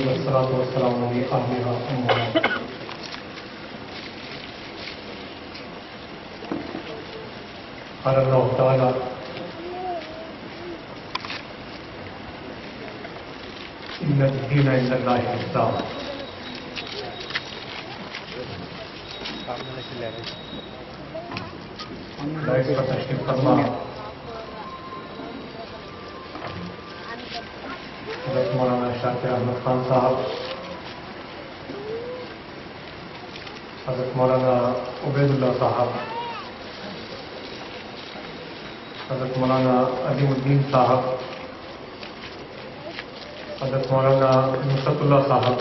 والصلاة والسلام على أهلها أما بعد. قال الله تعالى: إن الدين عند الله الإسلام. لائق پر تشریف فرما حضرت مولانا شاکر احمد خان صاحب، حضرت مولانا عبید اللہ صاحب، حضرت مولانا عظیم الدین صاحب، حضرت مولانا نصرت اللہ صاحب،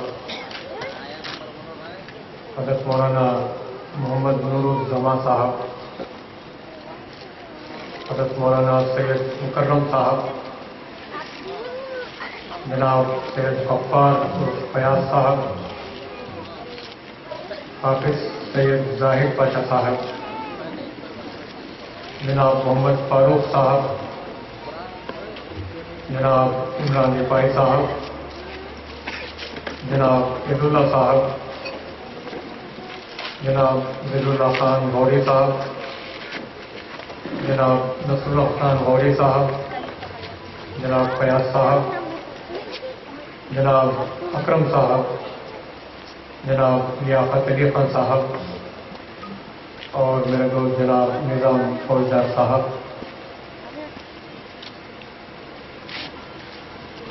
حضرت مولانا محمد نور الزمان صاحب، حضرت مولانا سید مکرم صاحب، جناب سید غفار فیاض صاحب، حافظ سید زاہد پاشا صاحب، جناب محمد فاروق صاحب، جناب عمران رفائی صاحب، جناب عبد اللہ صاحب، جناب ذل اللہ خان غوری صاحب، جناب نصر اللہ خان غوری صاحب، جناب فیاض صاحب، جناب اکرم صاحب، جناب لیاقت علی خان صاحب اور میرے دوست جناب نظام فوجدار صاحب،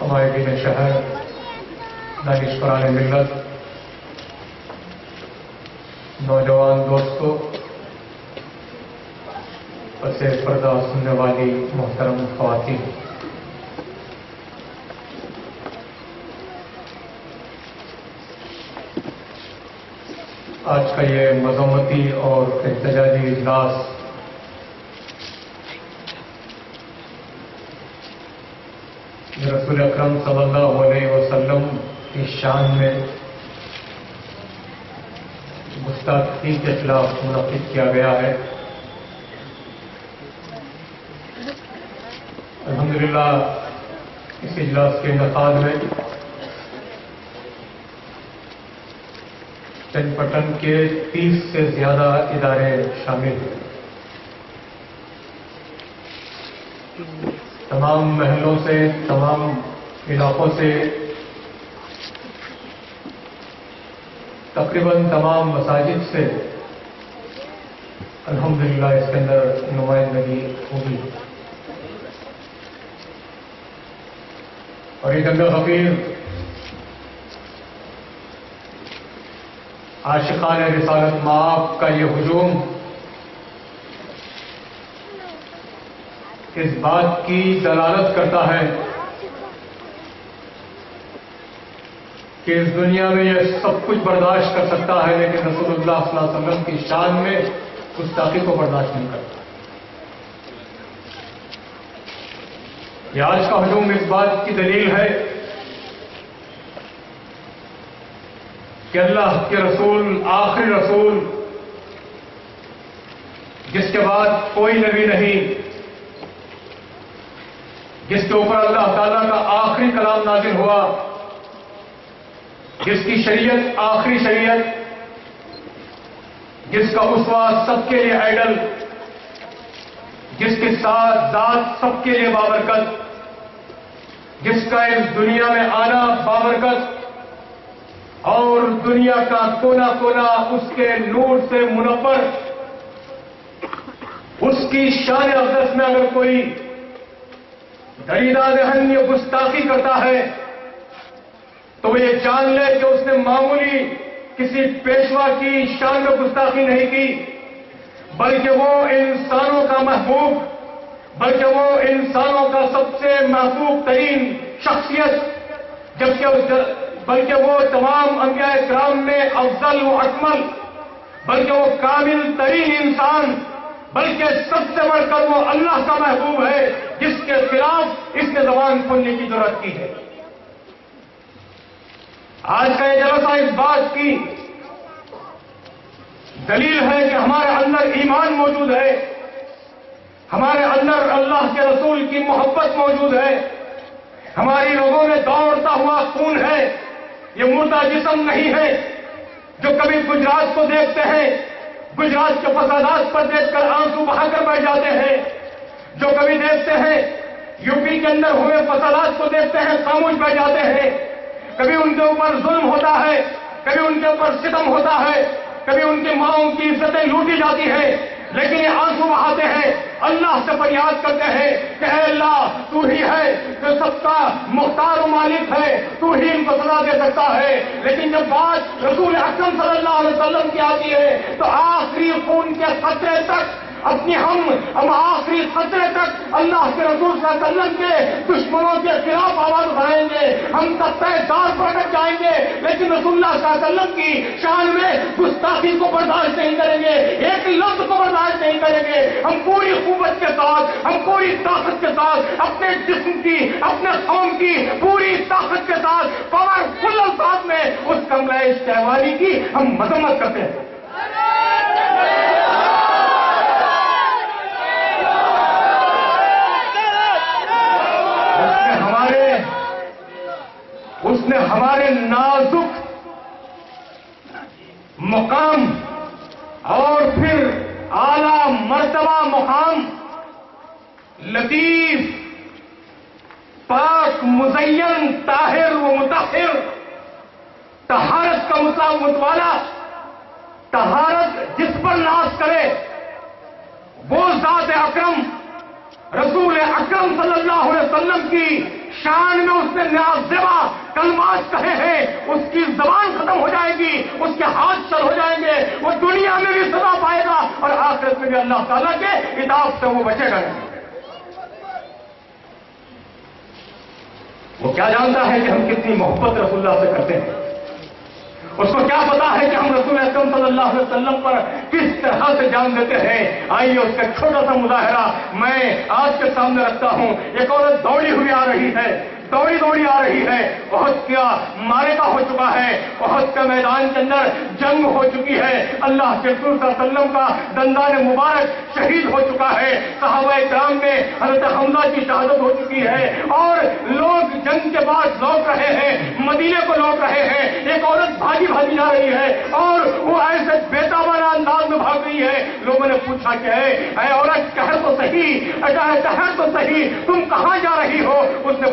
ہمارے دین شہر دانشوران ملت، نوجوان دوستوں، پس پردہ سننے والی محترم خواتین، آج کا یہ مذمتی اور احتجاجی اجلاس رسول اکرم صلی اللہ علیہ وسلم کی شان میں گستاخی کے خلاف منعقد کیا گیا ہے. الحمدللہ اس اجلاس کے انعقاد میں چنپٹن کے 30 سے زیادہ ادارے شامل ہیں. تمام محلوں سے، تمام علاقوں سے، تقریباً تمام مساجد سے الحمدللہ اس کے اندر نمائندگی ہوگی. اور یہ جنگ حقیر عاشقان رسالت مآب کا یہ ہجوم اس بات کی دلالت کرتا ہے کہ اس دنیا میں یہ سب کچھ برداشت کر سکتا ہے، لیکن رسول اللہ صلی اللہ علیہ وسلم کی شان میں گستاخی کو برداشت نہیں کرتا. یہ آج کا ہجوم اس بات کی دلیل ہے کہ اللہ کے رسول، آخری رسول، جس کے بعد کوئی نبی نہیں، جس کے اوپر اللہ تعالیٰ کا آخری کلام نازل ہوا، جس کی شریعت آخری شریعت، جس کا اسوہ سب کے لیے آئیڈل، جس کے ساتھ ذات سب کے لیے بابرکت، جس کا اس دنیا میں آنا بابرکت اور دنیا کا کونا کونا اس کے نور سے منور، اس کی شان اقدس میں اگر کوئی دریدہ ذہن یہ گستاخی کرتا ہے تو وہ یہ جان لے کہ اس نے معمولی کسی پیشوا کی شان میں گستاخی نہیں کی، بلکہ وہ انسانوں کا محبوب، بلکہ وہ انسانوں کا سب سے محبوب ترین شخصیت، بلکہ وہ تمام انبیاء کرام میں افضل و اکمل، بلکہ وہ کامل ترین انسان، بلکہ سب سے بڑھ کر وہ اللہ کا محبوب ہے جس کے خلاف اس نے زبان کھولنے کی ضرورت کی ہے. آج کا یہ جلسہ اس بات کی دلیل ہے کہ ہمارے اندر ایمان موجود ہے، ہمارے اندر اللہ کے رسول کی محبت موجود ہے، ہماری رگوں میں دوڑتا ہوا خون ہے، یہ مردہ جسم نہیں ہے جو کبھی گجرات کو دیکھتے ہیں، گجرات کے فسادات پر دیکھ کر آنسو بہا کر بیٹھ جاتے ہیں، جو کبھی دیکھتے ہیں یو پی کے اندر ہوئے فسادات کو دیکھتے ہیں خاموش بیٹھ جاتے ہیں، کبھی ان کے اوپر ظلم ہوتا ہے، کبھی ان کے اوپر ستم ہوتا ہے، کبھی ان کی ماؤں کی عزتیں لوٹی جاتی ہیں، لیکن یہ آنسو بہاتے ہیں، اللہ سے فریاد کرتے ہیں کہ اے اللہ تو ہی ہے جو سب کا مختار و مالک ہے، تو ہی ان کو سزا دے سکتا ہے۔ لیکن جب بات رسول اکرم صلی اللہ علیہ وسلم کی آتی ہے تو آخری خون کے قطرے تک اپنی ہم آخری خطرے تک اللہ کے رسول صلی اللہ علیہ وسلم کے دشمنوں کے خلاف آواز اٹھائیں گے، ہم تب تک دار پر اٹک جائیں گے، لیکن رسول اللہ صلی اللہ علیہ وسلم کی شان میں گستاخی کو برداشت نہیں کریں گے، ایک لفظ کو برداشت نہیں کریں گے۔ ہم پوری قوت کے ساتھ، ہم پوری طاقت کے ساتھ اپنے جسم کی، اپنے قوم کی پوری طاقت کے ساتھ پاور فل الفاظ میں اس کملہ شہوانی کی ہم مذمت کرتے ہیں۔ اس نے ہمارے نازک مقام اور پھر اعلی مرتبہ مقام، لطیف، پاک، مزین، طاہر و مطہر، طہارت کا متوالا، طہارت جس پر ناز کرے وہ ذات اکرم رسول اکرم صلی اللہ علیہ وسلم کی شان میں اس نے نازیبا کلمات کہے ہیں، اس کی زبان ختم ہو جائے گی، اس کے ہاتھ چل ہو جائیں گے، وہ دنیا میں بھی سزا پائے گا اور آخرت میں بھی اللہ تعالیٰ کے عذاب سے وہ بچے گا۔ وہ کیا جانتا ہے کہ ہم کتنی محبت رسول اللہ سے کرتے ہیں، اس کو کیا پتا ہے کہ ہم رسول اکرم صلی اللہ علیہ وسلم پر کس طرح سے جان دیتے ہیں۔ آئیے اس کا چھوٹا سا مظاہرہ میں آج کے سامنے رکھتا ہوں۔ ایک عورت دوڑی ہوئی آ رہی ہے، دوڑی آ رہی ہے، بہت کیا مارکا ہو چکا ہے، بہت کے میدان کے اندر جنگ ہو چکی ہے، اللہ کے رسول صلی اللہ علیہ وسلم کا دندان مبارک شہید ہو چکا ہے، صحابہ کرام میں حضرت حمزہ کی شہادت ہو چکی ہے، اور لوگ جنگ کے بعد لوٹ رہے ہیں، مدینے کو لوٹ رہے ہیں۔ ایک عورت بھاگی جا رہی ہے اور وہ ایسے بےتابانہ انداز میں بھاگ رہی ہے۔ لوگوں نے پوچھا کہ اے عورت ٹہر تو صحیح، تم کہاں جا رہی ہو؟ اس نے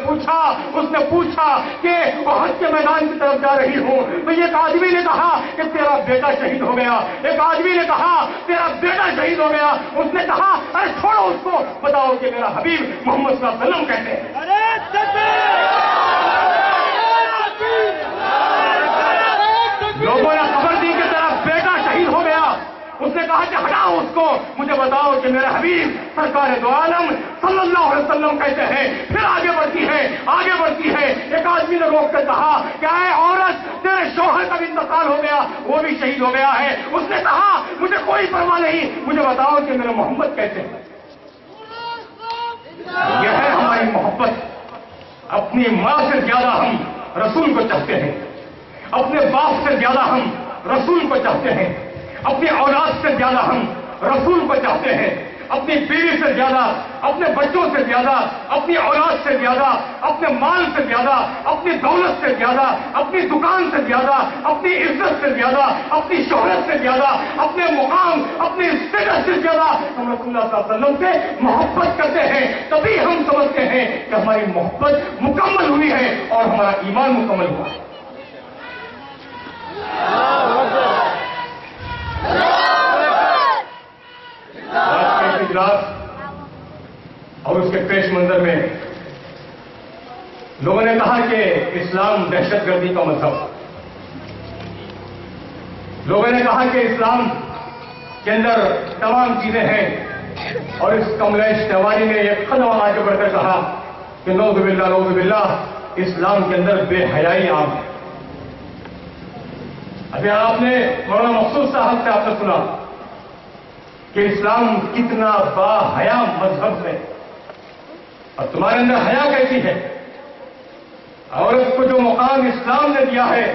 پوچھا کہ احد کے میدان کی طرف جا رہی ہوں۔ تو ایک آدمی نے کہا کہ تیرا بیٹا شہید ہو گیا، ایک آدمی نے کہا تیرا بیٹا شہید ہو گیا۔ اس نے کہا ارے چھوڑو اس کو، بتاؤ کہ میرا حبیب محمد صلی اللہ علیہ وسلم کہتے ہیں۔ لوگوں نے خبر دی کہ تیرا بیٹا شہید ہو گیا۔ اس نے کہا کہ ہٹاؤ اس کو، مجھے بتاؤ کہ میرے حبیب سرکار دو عالم صلی اللہ علیہ وسلم کہتے ہیں۔ پھر آگے بڑھتی ہے، ایک آدمی نے روک کر کہا کہ اے عورت تیرے شوہر کا بھی انتقال ہو گیا، وہ بھی شہید ہو گیا ہے۔ اس نے کہا مجھے کوئی پرواہ نہیں، مجھے بتاؤ کہ میرے محمد کہتے ہیں۔ یہ ہے ہماری محبت، اپنی ماں سے زیادہ ہم رسول کو چاہتے ہیں، اپنے باپ سے زیادہ ہم رسول کو چاہتے ہیں، اپنی اولاد سے زیادہ ہم رسول کو چاہتے ہیں، اپنی بیوی سے زیادہ، اپنے بچوں سے زیادہ، اپنی اولاد سے زیادہ، اپنے مال سے زیادہ، اپنی دولت سے زیادہ، اپنی دکان سے زیادہ، اپنی عزت سے زیادہ، اپنی شہرت سے زیادہ، اپنے مقام، اپنی اسٹیٹس سے زیادہ ہم رسول اللہ صلی اللہ علیہ وسلم سے محبت کرتے ہیں۔ تبھی ہم سمجھتے ہیں کہ ہماری محبت مکمل ہوئی ہے اور ہمارا ایمان مکمل ہوا ہے۔ آج کے اجلاس اور اس کے پیش منظر میں لوگوں نے کہا کہ اسلام دہشت گردی کا مذہب، لوگوں نے کہا کہ اسلام کے اندر تمام چیزیں ہیں، اور اس کملیش تیواری نے ایک قدم آگے بڑھ کر کہا کہ نعوذ باللہ اسلام کے اندر بے حیائی عام ہے۔ ابھی آپ نے مولانا مقصود صاحب سے آپ نے سنا کہ اسلام کتنا با حیا مذہب ہے، اور تمہارے اندر حیا کیسی ہے؟ عورت کو جو مقام اسلام نے دیا ہے،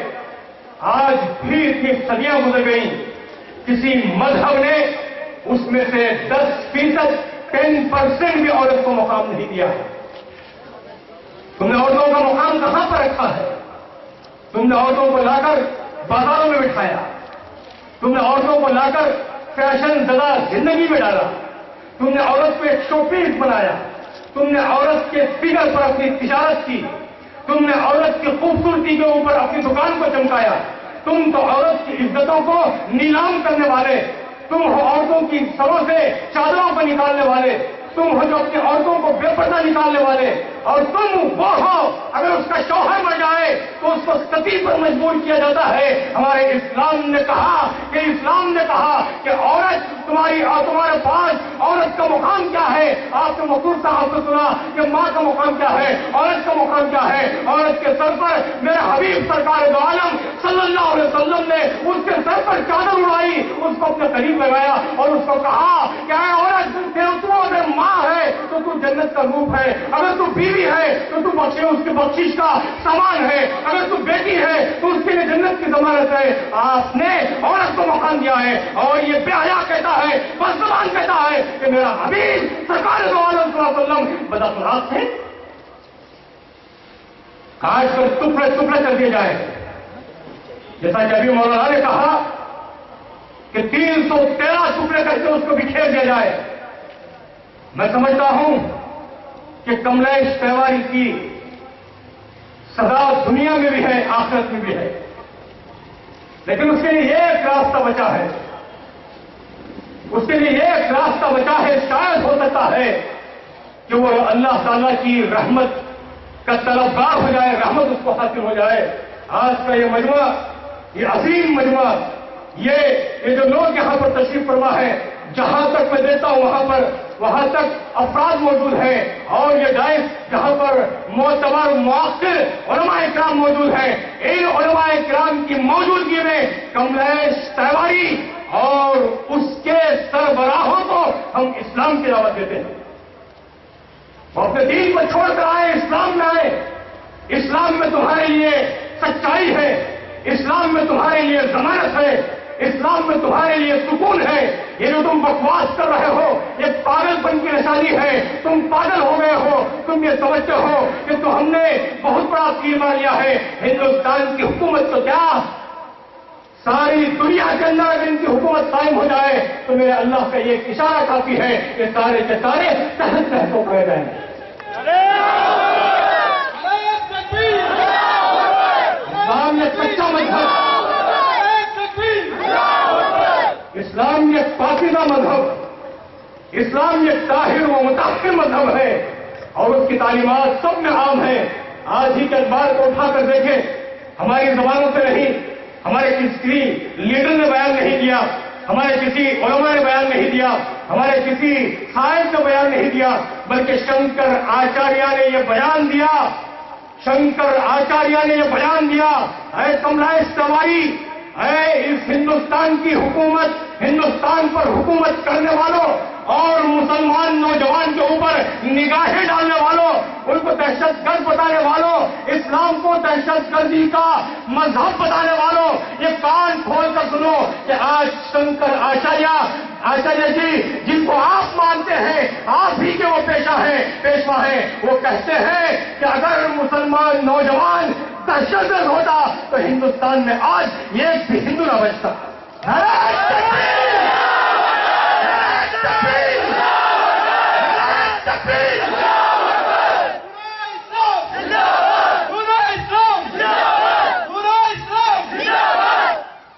آج بھی اتنی صدیاں گزر گئیں کسی مذہب نے اس میں سے 10%، 10% بھی عورت کو مقام نہیں دیا ہے۔ تم نے عورتوں کا مقام کہاں پر رکھا ہے؟ تم نے عورتوں کو لا کر بازاروں میں بٹھایا، تم نے عورتوں کو لا کر فیشن زدہ زندگی میں ڈالا، تم نے عورت کو ایک شو پیس بنایا، تم نے عورت کے فگر پر اپنی تجارت کی، تم نے عورت کی خوبصورتی کے اوپر اپنی دکان کو چمکایا، تم تو عورت کی عزتوں کو نیلام کرنے والے، تم ہو عورتوں کی سروں سے چادروں کو نکالنے والے، تم ہو جو اپنی عورتوں کو بے پردہ نکالنے والے، اور تم وہ ہو اگر اس کا شوہر مر جائے تو اس کو ستی پر مجبور کیا جاتا ہے۔ ہمارے اسلام نے کہا کہ عورت تمہارے پاس عورت کا مقام کیا ہے؟ آپ نے مقبول صاحب کو سنا کہ ماں کا مقام کیا ہے، عورت کا مقام کیا ہے؟ عورت کے سر پر میرے حبیب سرکار دو عالم صلی اللہ علیہ وسلم نے اس کے سر پر چادر اڑائی، اس کو اپنے قریب لگایا اور اس کو کہا کہ اے عورت، تو اگر ماں ہے تو تو جنت کا روپ ہے، اگر تو بیوی ہے تو تو اس کے بخشش کا سامان ہے، اگر تو بیٹی ہے تو اس کے لیے جنت کی ضمانت ہے۔ آپ نے عورت کو مقام دیا ہے، اور یہ بے حیا کہتا ہے، بدزبان کہتا ہے کہ میرا حبیب سرکار دو عالم صلی اللہ علیہ وسلم بداخلاق تھے۔ کاٹ کر ٹکڑے ٹکڑے کر دیے جائے، جیسا کہ ابھی مولانا نے کہا کہ 313 ٹکڑے کر کے اس کو بکھیر دیا جائے۔ میں سمجھتا ہوں کہ کملیش تیواری کی سزا دنیا میں بھی ہے، آخرت میں بھی ہے، لیکن اس کے لیے ایک راستہ بچا ہے، اس کے لیے ایک راستہ بچا ہے۔ شاید ہو سکتا ہے کہ وہ اللہ تعالیٰ کی رحمت کا طلبگار ہو جائے، رحمت اس کو حاصل ہو جائے۔ آج کا یہ مجمع، یہ عظیم مجمع، یہ جو لوگ یہاں پر تشریف فرما ہے، جہاں تک میں دیتا ہوں وہاں تک افراد موجود ہیں، اور یہ ڈائس جہاں پر معتبر مؤثر علماء کرام موجود ہیں، ان علماء کرام کی موجودگی میں کملیش تیواری اور اس کے سربراہوں کو ہم اسلام کی دعوت دیتے ہیں۔ وہ اپنے دین کو چھوڑ کر آئے، اسلام میں آئے۔ اسلام میں تمہارے لیے سچائی ہے، اسلام میں تمہارے لیے ضمانت ہے، اسلام میں تمہارے لیے سکون ہے۔ یہ جو تم بکواس کر رہے ہو یہ پاگل پن کی نشانی ہے، تم پاگل ہو گئے ہو، تم یہ سمجھتے ہو کہ تو ہم نے بہت بڑا تیر مار لیا ہے۔ ہندوستان کی حکومت تو کیا، ساری دنیا کے اندر اگر ان کی حکومت قائم ہو جائے تو میرے اللہ کا یہ اشارہ کافی ہے کہ سارے کے سارے تحت تحت ہو گئے جائیں گے۔ اسلام یہ سچا مذہب، اسلام یہ پاکیزہ مذہب، اسلام یہ طاہر و مطہر مذہب ہے، اور اس کی تعلیمات سب میں عام ہیں۔ آج ہی کے اخبار کو اٹھا کر دیکھیں، ہماری زبانوں سے نہیں، ہمارے کسی لیڈر نے بیان نہیں دیا، ہمارے کسی علماء نے بیان نہیں دیا، ہمارے کسی صاحب نے بیان نہیں دیا، بلکہ شنکر آچاریہ نے یہ بیان دیا، شنکر آچاریہ نے یہ بیان دیا۔ اے کملیش تیواری، اے اس ہندوستان کی حکومت، ہندوستان پر حکومت کرنے والوں اور مسلمان نوجوان کے اوپر نگاہیں ڈالنے والوں، ان کو دہشت گرد بتانے والوں، اسلام کو دہشت گردی کا مذہب بتانے والوں، یہ کان کھول کر سنو کہ آج شنکر آچاریہ جی، جن کو آپ مانتے ہیں، آپ ہی کے وہ پیشوا ہیں، وہ کہتے ہیں کہ اگر مسلمان نوجوان دہشت گرد ہوتا تو ہندوستان میں آج ایک بھی ہندو نہ بچتا۔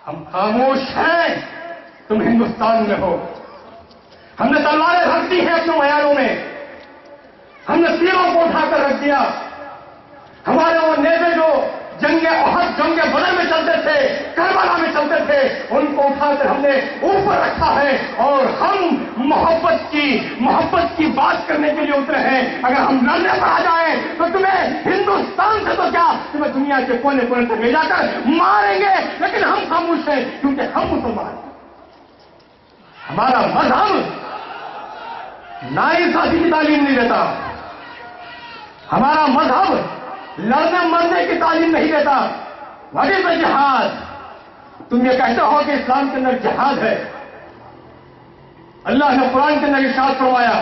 ہم خاموش ہیں، تم ہندوستان میں ہو، ہم نے تلواریں رکھ دی ہیں اپنے معیاروں میں، ہم نے سیروں کو اٹھا کر رکھ دیا، ہمارے وہ نیزے جو جنگ احد، جنگ بدر میں چلتے تھے، کربلا میں چلتے تھے، ان کو اٹھا کر ہم نے اوپر رکھا ہے، اور ہم محبت کی بات کرنے کے لیے اترے ہیں۔ اگر ہم لڑنے پر آ جائیں تو تمہیں ہندوستان سے تو کیا، تمہیں دنیا کے کونے کونے تک لے جا کر ماریں گے، لیکن ہم خاموش ہیں کیونکہ ہم مسلمان ہیں۔ ہمارا مذہب ناانصافی کی تعلیم نہیں دیتا، ہمارا مذہب لڑنے مرنے کی تعلیم نہیں دیتا۔ واٹ از دا جہاد؟ تم یہ کہتے ہو کہ اسلام کے اندر جہاد ہے. اللہ نے قرآن کے اندر ارشاد فرمایا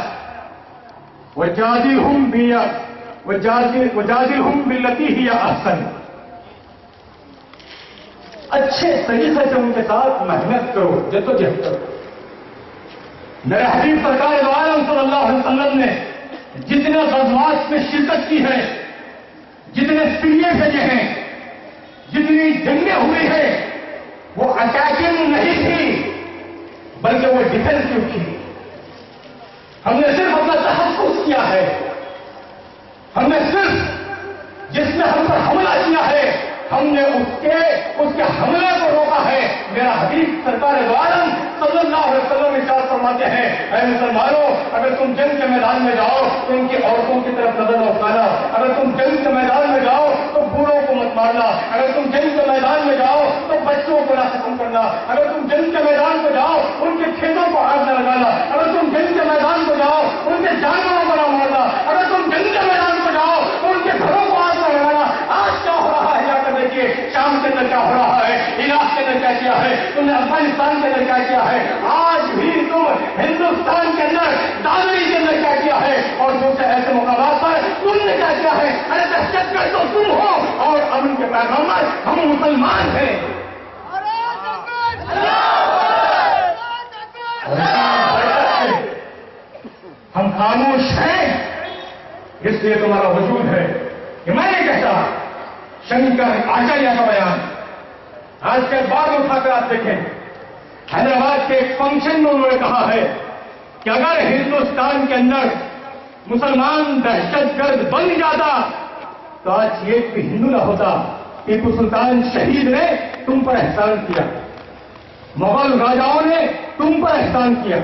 وجادلہم باللتی ہی احسن. اچھے طریقے سے ان کے ساتھ محنت کرو، جدوجہد کرو. میرے حبیب سرکار دو عالم صلی اللہ علیہ وسلم نے جتنے غزوات میں شرکت کی ہے، جتنے سریے بھیجے ہیں، جتنی جنگیں ہوئی ہیں، وہ اٹیکنگ نہیں تھی بلکہ وہ ڈیفینسو تھی. ہم نے صرف اپنا تحفظ کیا ہے. ہم نے صرف جس نے ہم پر حملہ کیا ہے ہم نے اس کے حملے کو روکا ہے. میرا حبیب سرکار دو عالم صلی اللہ علیہ وسلم ارشاد فرماتے ہیں اے مسلمانوں، اگر تم جنگ کے میدان میں جاؤ تو ان کی عورتوں کی طرف نظر نہ اٹھانا. اگر تم جنگ کے میدان میں جاؤ تو بوڑھوں کو مت مارنا. اگر تم جنگ کے میدان میں جاؤ تو بچوں کو نہ ختم کرنا. اگر تم جنگ کے میدان میں جاؤ ان کے کھیتوں کو آگ نہ لگانا. اگر تم جنگ کے میدان میں جاؤ ان کے جانوروں کو نہ مارنا. اگر تم جنگ کے میدان میں جاؤ تو ان کے گھروں کو آگ نہ لگانا. آج کیا ہو رہا ہے جا کر دیکھیے. شام کے اندر کیا ہو رہا ہے، عراق کے اندر کیا کیا ہے، تم نے افغانستان کے اندر کیا کیا ہے. آج بھی تم ہندوستان کے اندر دادری کے اندر کیا کیا ہے، اور دوسرے ایسے مقامات پر تم نے کیا کیا ہے. ارے دہشت گرد تو تم ہو اور امن کے پیغامبر ہم مسلمان ہیں. ہم خاموش ہیں اس لیے تمہارا وجود ہے. یہ میں نہیں کہتا، شنکر آچاریہ کا بیان. آج کے بعد اٹھا کر آپ دیکھیں، حیدرآباد کے ایک فنکشن میں انہوں نے کہا ہے کہ اگر ہندوستان کے اندر مسلمان دہشت گرد بن جاتا تو آج ایک بھی ہندو نہ ہوتا. ٹیپو سلطان شہید نے تم پر احسان کیا، مغل راجاؤں نے تم پر احسان کیا،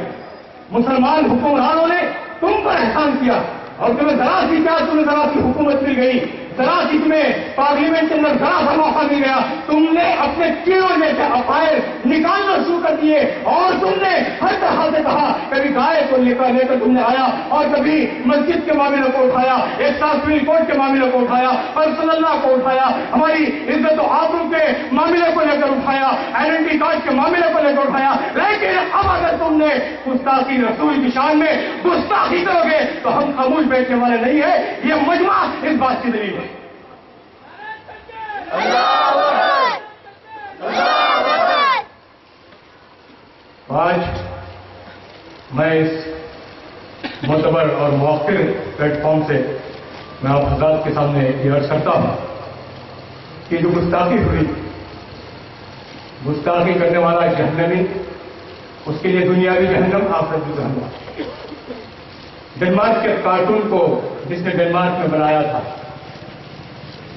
مسلمان حکمرانوں نے تم پر احسان کیا، اور تمہیں ذرا سی کیا تمہیں ذرا سی حکومت مل گئی، ذرا سی تمہیں پارلیمنٹ کے اندر ذرا سا موقع مل گیا، تم نے اپنے کیڑوں میں سے عقائد نکالنا شروع کر دیے. اور تم نے ہر طرح سے کہا، کبھی گائے کو لے کر تم نے آیا، اور کبھی مسجد کے معاملے کو اٹھایا، ایک ساتھ سپریم کورٹ کے معاملے کو اٹھایا، پرسنل اللہ کو اٹھایا، ہماری عزت و آبرو کے معاملے کو لے کر اٹھایا، آئیڈینٹی کارڈ کے معاملے کو لے کر اٹھایا. لیکن اب اگر تم نے گستاخی رسول کی شان میں گستاخی کرو گے تو ہم خاموش بیٹھنے والے نہیں ہیں. یہ مجمع اس بات کی دلیل ہے. آج میں اس معتبر اور مؤثر پلیٹ فارم سے میں آپ حضرات کے سامنے یہ عرض کرتا ہوں کہ جو گستاخی ہوئی، گستاخی کرنے والا جہنمی، اس کے لیے دنیاوی جہنم، آخرت بھی جہنم. ڈنمارک کے کارٹون کو جس نے ڈنمارک میں بنایا تھا،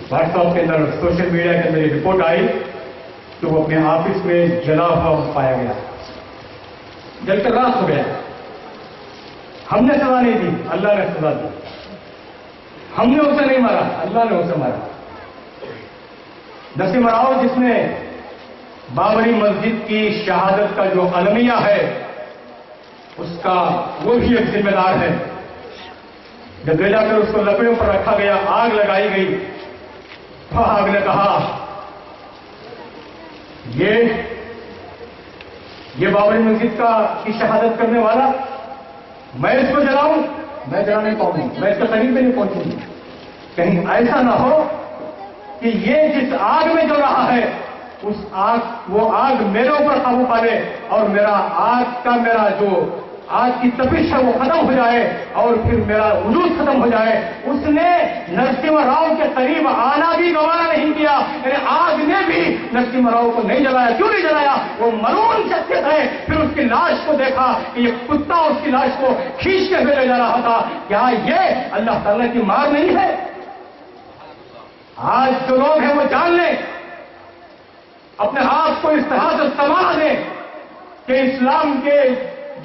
واٹس ایپ کے اندر، سوشل میڈیا کے اندر یہ رپورٹ آئی کہ وہ اپنے آفس میں جلا ہوا پایا گیا، جل کر راکھ ہو گیا. ہم نے سزا نہیں دی، اللہ نے سزا دی. ہم نے اسے نہیں مارا، اللہ نے اسے مارا. نسیم راؤ جس نے بابری مسجد کی شہادت کا جو المیہ ہے اس کا وہ بھی ایک ذمہ دار ہے. جب لے جا کر اس کو لکڑیوں پر رکھا گیا، آگ لگائی گئی، تو آگ نے کہا یہ بابری مسجد کی شہادت کرنے والا، میں اس کو جلاؤں؟ میں جلا نہیں پاؤں گی، میں اس کے قریب میں نہیں پہنچوں گی. کہیں ایسا نہ ہو کہ یہ جس آگ میں جو رہا ہے وہ آگ میرے اوپر قابو پا لے اور میرا جو آج کی تپش ہے وہ ختم ہو جائے اور پھر میرا وجود ختم ہو جائے. اس نے نرسمہ راؤ کے قریب آنا بھی گوارا نہیں کیا. یعنی آگ نے بھی نرسمہ راؤ کو نہیں جلایا. کیوں نہیں جلایا؟ وہ ملعون شخصیت ہے. پھر اس کی لاش کو دیکھا کہ یہ کتا اس کی لاش کو کھینچ کے لے جا رہا تھا. کیا یہ اللہ تعالیٰ کی مار نہیں ہے؟ آج جو لوگ ہیں وہ جان لیں، اپنے آپ کو اس طرح سے سنبھال لیں کہ اسلام کے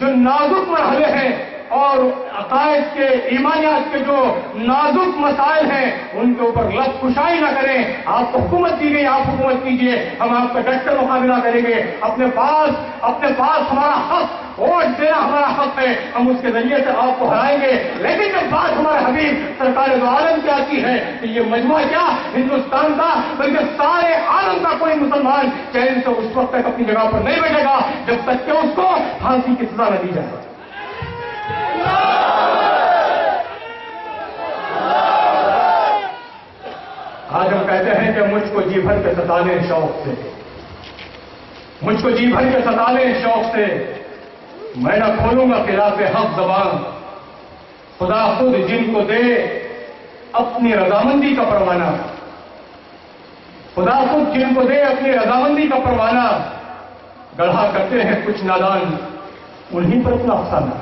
جو نازک مرحلے ہیں اور عقائد کے ایمانیات کے جو نازک مسائل ہیں ان کے اوپر لفظ کشائی نہ کریں. آپ کو حکومت دی گئی, آپ حکومت کیجیے, ہم آپ کا ڈٹ کر مقابلہ کریں گے. اپنے پاس ہمارا حق, ووٹ دینا ہمارا حق ہے, ہم اس کے ذریعے سے آپ کو ہرائیں گے. لیکن جب بات ہمارے حبیب سرکار دو عالم کی آتی ہے کہ یہ مجموعہ کیا ہندوستان کا بلکہ سارے عالم کا کوئی مسلمان چین سے اس وقت تک اپنی جگہ پر نہیں بیٹھے گا جب تک کہ اس کو پھانسی کی سزا نہ دی جائے. آج ہم کہتے ہیں کہ مجھ کو جی بھر کے ستا لیں شوق سے, مجھ کو جی بھر کے ستا لیں شوق سے, میں نہ کھولوں گا خلاف حق زبان. خدا خود جن کو دے اپنی رضامندی کا پروانہ, خدا خود جن کو دے اپنی رضامندی کا پروانہ. گڑھا کرتے ہیں کچھ نادان انہیں پر اپنا افسانہ.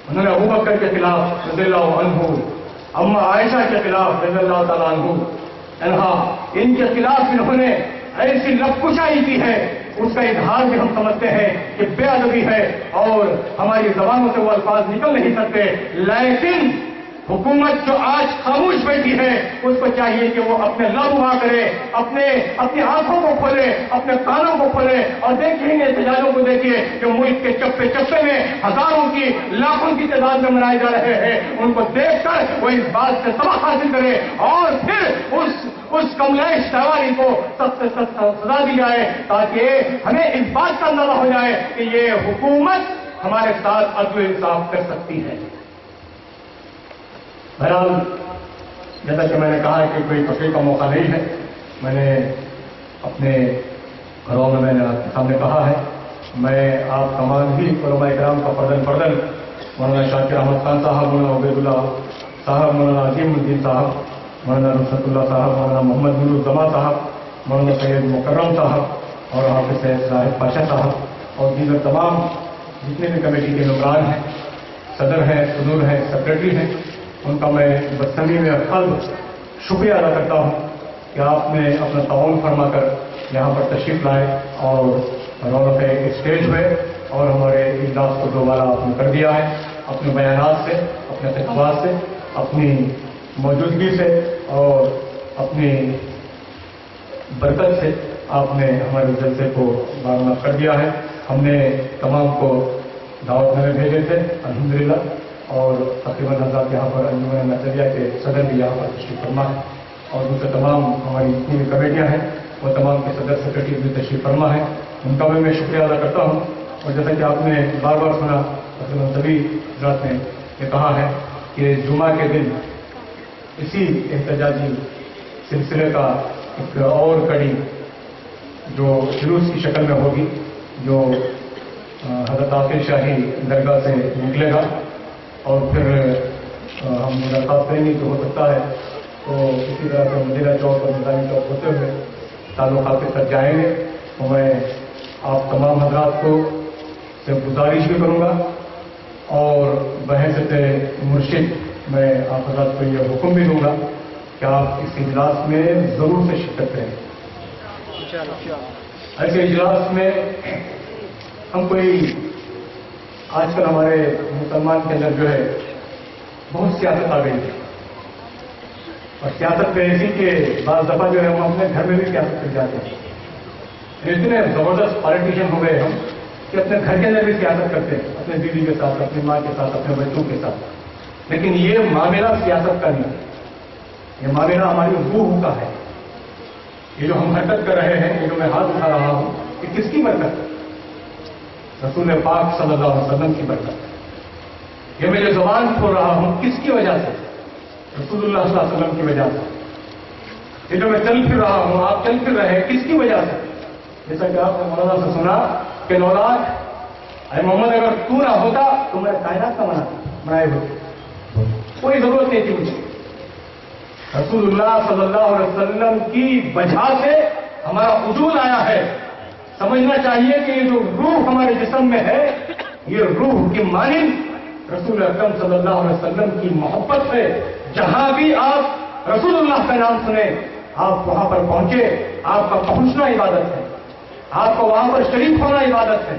انہوں نے ابوبکر کے خلاف رضی اللہ عنہ, اما عائشہ کے خلاف رضی اللہ تعالیٰ عنہ, ان کے خلاف انہوں نے ایسی لفظکشائی کی ہے, اس کا اظہار بھی ہم سمجھتے ہیں کہ بے ادبی ہے اور ہماری زبانوں سے وہ الفاظ نکل نہیں سکتے. لیکن حکومت جو آج خاموش بیٹھی ہے اس کو چاہیے کہ وہ اپنے لب اٹھا کرے, اپنی آنکھوں کو کھولے, اپنے کانوں کو کھولے اور دیکھیں گے احتجاجوں کو دیکھیے کہ ملک کے چپے چپے میں ہزاروں کی لاکھوں کی تعداد میں منائے جا رہے ہیں. ان کو دیکھ کر وہ اس بات سے سبق حاصل کرے اور پھر اس کملیش تیواری کو سخت سے سخت سزا دی جائے تاکہ ہمیں اس بات کا اندازہ ہو جائے کہ یہ حکومت ہمارے ساتھ عدل و انصاف کر سکتی ہے. بہرحال جیسا کہ میں نے کہا کہ کوئی تقریر کا موقع نہیں ہے, میں نے اپنے گھروں میں نے آپ کے سامنے کہا ہے, میں آپ تمام ہی علماء کرام کا فردن مولانا شاکر احمد خان صاحب, مولانا عبید اللہ صاحب, مولانا عظیم الدین صاحب, مولانا نصرت اللہ صاحب, مولانا محمد نور الزما صاحب, مولانا سید مکرم صاحب اور حافظ سید صاحب پاشا صاحب اور دیگر تمام جتنے بھی کمیٹی کے ممبران ہیں, صدر ہیں, صدور ہیں, سیکرٹری ہیں, ان کا میں بدتمی میں قلب شکریہ ادا کرتا ہوں کہ آپ نے اپنا تعاون فرما کر یہاں پر تشریف لائے اور رونق اسٹیج پہ اور ہمارے اجلاس کو دوبارہ آپ نے کر دیا ہے. اپنے بیانات سے, اپنے خطابات سے, اپنی موجودگی سے اور اپنی برکت سے آپ نے ہمارے جلسے کو بارمار کر دیا ہے. ہم نے تمام کو دعوت نامے بھیجے تھے الحمدللہ, اور تقریباً حضرات یہاں پر انجمن نظریہ کے صدر بھی یہاں پر تشریف فرما ہے اور دوسرے تمام ہماری جتنی بھی کمیٹیاں ہیں وہ تمام کے صدر سیکرٹری بھی تشریف فرما ہے. ان کا بھی میں شکریہ ادا کرتا ہوں. اور جیسا کہ آپ نے بار بار سنا, تقریباً سبھی حضرات نے یہ کہا ہے کہ جمعہ کے دن اسی احتجاجی سلسلے کا ایک اور کڑی جو جلوس کی شکل میں ہوگی, جو حضرت عاقل شاہی درگاہ سے نکلے گا اور پھر ہم ملاقات کریں گے. جو ہو سکتا ہے تو اسی طرح سے مدینہ چوک اور نظامی چوک ہوتے ہوئے تعلقات کے ساتھ جائیں گے. تو میں آپ تمام حضرات کو سے گزارش بھی کروں گا اور بحیثیت مرشد میں آپ حضرات کو یہ حکم بھی دوں گا کہ آپ اس اجلاس میں ضرور سے شرکت کریں. ایسے اجلاس میں ہم کوئی آج کل ہمارے مسلمان کے اندر جو ہے بہت سیاست آ گئی ہے اور سیاست میں ایسی کہ بعض دفعہ جو ہے ہم اپنے گھر میں بھی سیاست کر جاتے ہیں. اتنے زبردست پالیٹیشین ہو گئے ہم کہ اپنے گھر کے اندر بھی سیاست کرتے ہیں, اپنے بیوی کے ساتھ, اپنی ماں کے ساتھ, اپنے بچوں کے ساتھ. لیکن یہ معاملہ سیاست کا نہیں ہے, یہ معاملہ ہماری روح کا ہے. یہ جو ہم حرکت کر رہے ہیں, یہ جو میں ہاتھ اٹھا رہا ہوں, یہ کس کی برکت ہے؟ رسول پاک صلی اللہ علیہ وسلم کی برکت. یہ میں جو زبان کھول رہا ہوں کس کی وجہ سے؟ رسول اللہ صلی اللہ علیہ وسلم کی وجہ سے. یہ جو میں چل پھر رہا ہوں, آپ چل پھر رہے ہیں, کس کی وجہ سے؟ جیسا کہ آپ نے مولانا سے سنا کہ نولاد اے محمد اگر تو نہ ہوتا تو میں کائنات کا بنائے ہوتے, کوئی ضرورت نہیں تھی مجھے. رسول اللہ صلی اللہ علیہ وسلم کی وجہ سے ہمارا وجود آیا ہے. سمجھنا چاہیے کہ یہ جو روح ہمارے جسم میں ہے, یہ روح کی مانند رسول اکرم صلی اللہ علیہ وسلم کی محبت سے جہاں بھی آپ رسول اللہ کا نام سنیں آپ وہاں پر پہنچے. آپ کا پہنچنا عبادت ہے, آپ کو وہاں پر شریک ہونا عبادت ہے.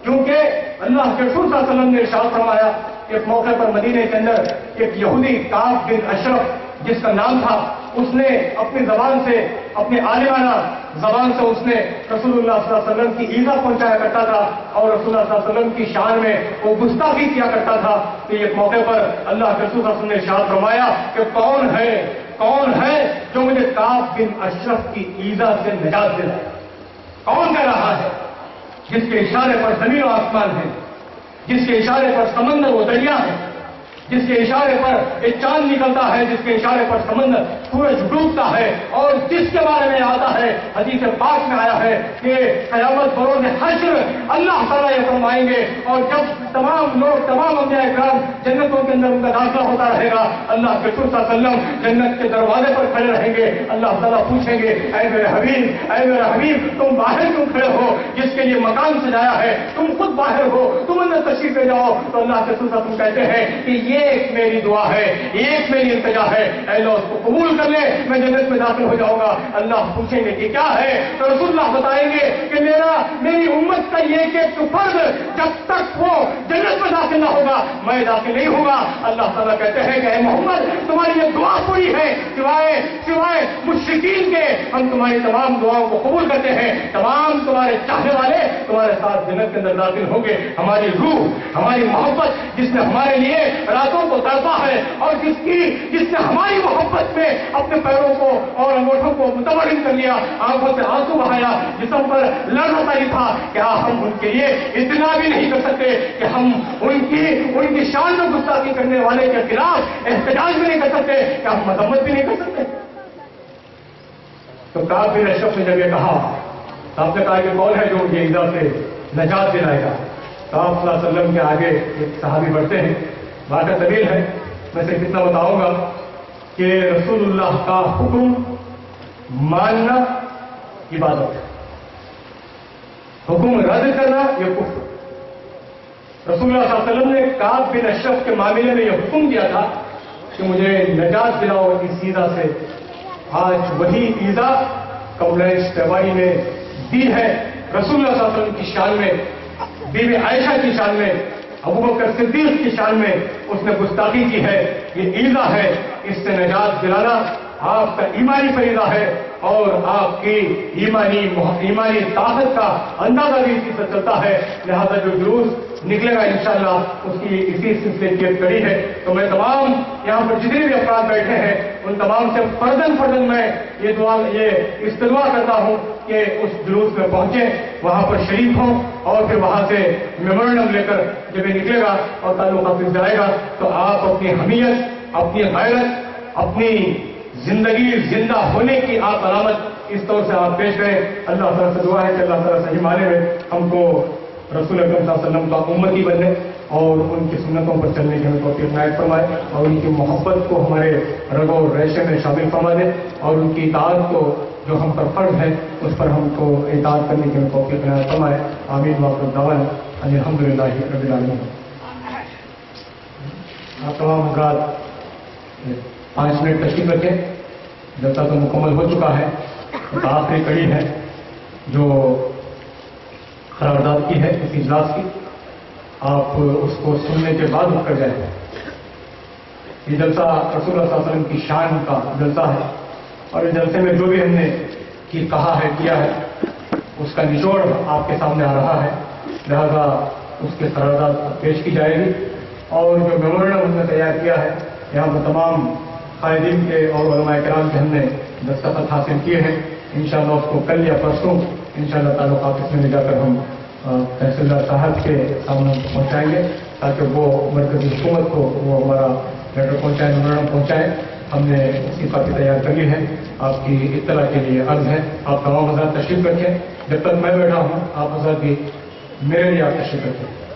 کیونکہ اللہ کے رسول صلی اللہ علیہ وسلم نے ارشاد فرمایا ایک موقع پر مدینے کے اندر ایک یہودی کعب بن اشرف جس کا نام تھا، اس نے اپنی زبان سے، اپنی عالمانہ زبان سے اس نے رسول اللہ صلی اللہ علیہ وسلم کی ایذا پہنچایا کرتا تھا اور رسول اللہ صلی اللہ علیہ وسلم کی شان میں وہ گستاخی کیا کرتا تھا۔ تو ایک موقع پر اللہ کے رسول صلی اللہ علیہ وسلم نے ارشاد فرمایا کہ کون ہے جو مجھے کعب بن اشرف کی ایذا سے نجات دلائے؟ کون کہہ رہا ہے؟ جس کے اشارے پر زمین و آسمان ہے، جس کے اشارے پر سمندر و دریا ہے، جس کے اشارے پر ایک چاند نکلتا ہے، جس کے اشارے پر سمندر سورج ڈوبتا ہے، اور جس کے بارے میں آتا ہے حدیث پاک میں آیا ہے کہ قیامت بروز حشر اللہ تعالیٰ یہ فرمائیں گے، اور جب تمام لوگ، تمام انبیاء کرام جنتوں کے اندر ان کا داخلہ ہوتا رہے گا، اللہ کے رسول صلی اللہ علیہ وسلم جنت کے دروازے پر کھڑے رہیں گے، اللہ تعالیٰ پوچھیں گے اے میرے حبیب تم باہر کیوں کھڑے ہو؟ جس کے لیے مکان سجایا ہے تم خود باہر ہو، تم اندر تشریف لے جاؤ۔ تو اللہ کے رسول صلی اللہ علیہ وسلم کہتے ہیں کہ یہ ایک میری دعا ہے، ایک میری التجا ہے، اے اللہ اس کو قبول کر لے، میں جنت میں داخل ہو جاؤں گا۔ اللہ پوچھیں گے کہ کیا ہے؟ تو رسول اللہ بتائیں گے کہ میری امت کا یہ کہ فرض جب تک وہ جنت میں داخل نہ ہوگا میں داخل نہیں ہوگا۔ اللہ تعالیٰ کہتے ہیں کہ اے محمد تمہاری یہ دعا پوری ہے، سوائے مشرکین کے ہم تمہاری تمام دعاؤں کو قبول کرتے ہیں، تمام تمہارے چاہنے والے تمہارے ساتھ جنت کے اندر داخل ہوں گے۔ ہماری روح، ہماری محبت جس نے ہمارے لیے راتوں کو تڑپا ہے اور جس نے ہماری محبت میں اپنے پیروں کو اور انگوٹھوں کو متورم کر لیا، آنکھوں سے آنسو بہایا، جسم پر لرزہ طاری تھا، کیا ہم ان کے لیے اتنا بھی نہیں کر سکتے کہ ہم ان کی شان میں گستاخی کرنے والے کے خلاف احتجاج بھی نہیں کر سکتے، کیا ہم مذمت بھی نہیں کر سکتے؟ تو کعب بن اشرف نے جب یہ کہا، آپ نے کہا کہ کون ہے جو یہ ایذا سے نجات دلائے گا؟ تو آپ صلی اللہ علیہ وسلم کے آگے ایک صحابی بڑھتے ہیں، بات طویل ہے، میں سے کتنا بتاؤں گا کہ رسول اللہ کا حکم ماننا عبادت ہے، حکم رد کرنا یہ کفر۔ رسول اللہ صلی اللہ علیہ وسلم نے کعب بن اشرف کے معاملے میں یہ حکم دیا تھا کہ مجھے نجات دلاؤ اس ایذا سے۔ آج وہی ایذا کملیش تیواری نے دی ہے رسول اللہ صلی اللہ علیہ وسلم کی شان میں، بیوی عائشہ کی شان میں، ابوبکر صدیق کی شان میں اس نے گستاخی کی ہے۔ یہ ایذا ہے، اس سے نجات دلانا آپ کا ایمانی فریضہ ہے، اور آپ کی ایمانی طاقت کا اندازہ بھی اسی سے چلتا ہے۔ لہذا جو جلوس نکلے گا انشاءاللہ اس کی اسی سلسلے کی ایک کڑی ہے۔ تو میں تمام یہاں پر جتنے بھی افراد بیٹھے ہیں ان تمام سے فردن میں یہ استدعا کرتا ہوں کہ اس جلوس میں پہنچیں، وہاں پر شریک ہوں، اور پھر وہاں سے میمورنڈم لے کر جب یہ نکلے گا اور تعلق واپس جائے گا تو آپ اپنی حمیت، اپنی غیرت، اپنی زندگی زندہ ہونے کی آپ علامت اس طور سے آپ پیش کریں۔ اللہ تعالیٰ سے دعا ہے کہ اللہ تعالیٰ صحیح معنی میں ہم کو رسول اکرم صلی اللہ علیہ وسلم کا امتی بننے اور ان کی سنتوں پر چلنے کی ہمیں توفیق عنایت فرمائے، اور ان کی محبت کو ہمارے رگ و ریشے میں شامل فرما دے، اور ان کی اطاعت کو جو ہم پر فرض ہے اس پر ہم کو اطاعت کرنے کی ہمیں توفیق عنایت فرمائے۔ آمین وآخر دعوانا ان الحمدللہ رب العالمین۔ آپ تمام حضرات 5 منٹ تشریف رکھیں، جب تک تو مکمل ہو چکا ہے۔ ایک آخری کڑی ہے جو قرارداد کی ہے اس اجلاس کی، آپ اس کو سننے کے بعد اٹھ کر جائیں۔ یہ جلسہ رسول اللہ صلی اللہ علیہ وسلم کی شان کا جلسہ ہے، اور اس جلسے میں جو بھی ہم نے کہا ہے، کیا ہے، اس کا نچوڑ آپ کے سامنے آ رہا ہے، لہذا اس کے قرارداد پیش کی جائے گی، اور جو میمورنڈم ہم نے تیار کیا ہے یہاں پر تمام قائدین کے اور علماء کرام کے ہم نے دستخط حاصل کیے ہیں۔ انشاءاللہ اس کو کل یا پرسوں انشاءاللہ تعلق آفس میں لے جا کر ہم تحصیلدار صاحب کے سامنے پہنچائیں گے، تاکہ وہ مرکزی حکومت کو وہ ہمارا لیٹر پہنچائیں، میمورنڈم پہنچائیں۔ ہم نے اس کی کاپی تیار کر لی ہے، آپ کی اطلاع کے لیے عرض ہے۔ آپ تمام حضرات تشریف رکھیں، جب تک میں بیٹھا ہوں آپ حضرات بھی میرے لیے آپ تشریف رکھیں۔